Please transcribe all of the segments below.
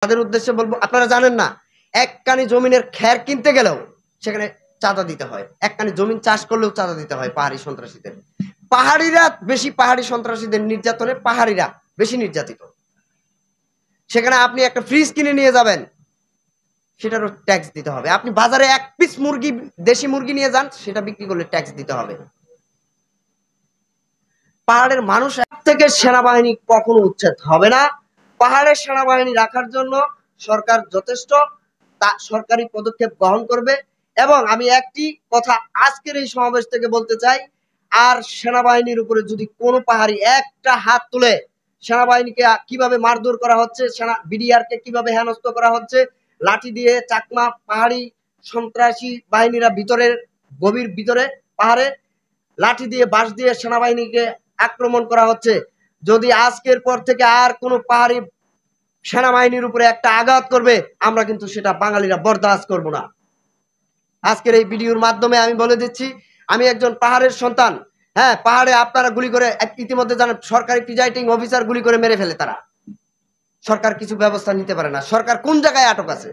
তাদের উদ্দেশ্যে বলবো, আপনারা জানেন না এক কানি জমিনের খ্যার কিনতে গেলেও সেখানে চাঁদা দিতে হয়। এক কানি জমিন চাষ করলেও চাঁদা দিতে হয় পাহাড়ি সন্ত্রাসীদের। পাহাড়িরা বেশি, পাহাড়ি সন্ত্রাসীদের নির্যাতনে পাহাড়িরা বেশি নির্যাতিত। সেখানে আপনি একটা ফ্রিজ কিনে নিয়ে যাবেন, সেটারও ট্যাক্স দিতে হবে। আপনি বাজারে এক পিস মুরগি, দেশি মুরগি নিয়ে যান, সেটা বিক্রি করলে ট্যাক্স দিতে হবে। পাহাড়ের মানুষ থেকে সেনাবাহিনী কখনো উচ্ছেদ হবে না। পাহাড়ের সেনাবাহিনী রাখার জন্য সরকার যথেষ্ট সরকারি পদক্ষেপ গ্রহণ করবে। এবং আমি একটি কথা আজকের এই সমাবেশ থেকে বলতে চাই, আর সেনাবাহিনীর উপরে যদি কোনো পাহাড়ি একটা হাত তুলে, সেনাবাহিনীকে কিভাবে মারধর করা হচ্ছে, সেনা বিডিআরকে কিভাবে হেনস্থ করা হচ্ছে, লাঠি দিয়ে চাকমা পাহাড়ি সন্ত্রাসী বাহিনীরা ভিতরের গভীর ভিতরে পাহাড়ে লাঠি দিয়ে বাঁশ দিয়ে সেনাবাহিনীকে আক্রমণ করা হচ্ছে, যদি আজকের পর থেকে আর কোনো পাহাড়ি সেনাবাহিনীর উপরে একটা আঘাত করবে, আমরা কিন্তু সেটা বাঙালিরা বরদাস্ত করব না। আজকের এই ভিডিওর মাধ্যমে আমি বলে দিচ্ছি, আমি একজন পাহাড়ের সন্তান। হ্যাঁ, পাহাড়ে আপনারা গুলি করে ইতিমধ্যে জানেন, সরকারি প্রিজাইডিং অফিসার গুলি করে মেরে ফেলে তারা। সরকার কিছু ব্যবস্থা নিতে পারে না। সরকার কোন জায়গায় আটক আছে,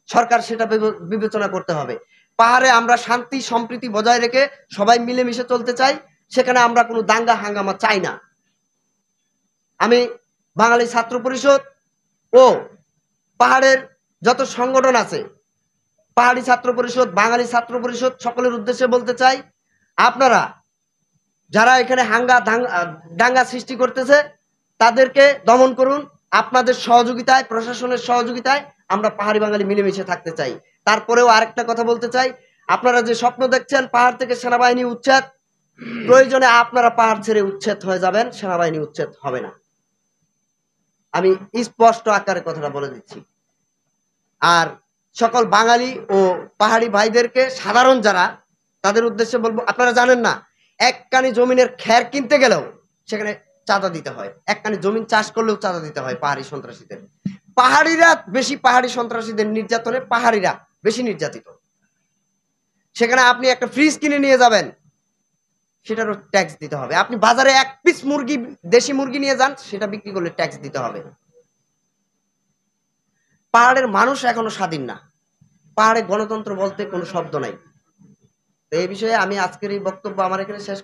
সরকার সেটা বিবেচনা করতে হবে। পাহাড়ে আমরা শান্তি সম্প্রীতি বজায় রেখে সবাই মিলেমিশে চলতে চাই, সেখানে আমরা কোনো দাঙ্গা হাঙ্গামা চাই না। আমি বাঙালি ছাত্র পরিষদ ও পাহাড়ের যত সংগঠন আছে, পাহাড়ি ছাত্র পরিষদ, বাঙালি ছাত্র পরিষদ, সকলের উদ্দেশ্যে বলতে চাই, আপনারা যারা এখানে দাঙ্গা সৃষ্টি করতেছে তাদেরকে দমন করুন। আপনাদের সহযোগিতায়, প্রশাসনের সহযোগিতায় আমরা পাহাড়ি বাঙালি মিলেমিশে থাকতে চাই। তারপরেও আরেকটা কথা বলতে চাই, আপনারা যে স্বপ্ন দেখছেন পাহাড় থেকে সেনাবাহিনী উচ্ছেদ, প্রয়োজনে আপনারা পাহাড় ছেড়ে উচ্ছেদ হয়ে যাবেন, সেনাবাহিনী উচ্ছেদ হবে না। আমি স্পষ্ট আকারে কথাটা বলে দিচ্ছি। আর সকল বাঙালি ও পাহাড়ি ভাইদেরকে, সাধারণ যারা, তাদের উদ্দেশ্যে বলবো, আপনারা জানেন না এক কানি জমিনের খ্যার কিনতে গেলেও সেখানে চাঁদা দিতে হয়। এক কানি জমিন চাষ করলেও চাঁদা দিতে হয় পাহাড়ি সন্ত্রাসীদের। পাহাড়িরা বেশি, পাহাড়ি সন্ত্রাসীদের নির্যাতনে পাহাড়িরা বেশি নির্যাতিত। সেখানে আপনি একটা ফ্রিজ কিনে নিয়ে যাবেন, সেটারও ট্যাক্স দিতে হবে। আপনি বাজারে এক পিস মুরগি, দেশি মুরগি নিয়ে যান, সেটা বিক্রি করলে ট্যাক্স দিতে হবে। পাহাড়ের মানুষ এখনো স্বাধীন না। পাহাড়ে গণতন্ত্র বলতে কোনো শব্দ নাই। তো এই বিষয়ে আমি আজকের এই বক্তব্য আমার এখানে শেষ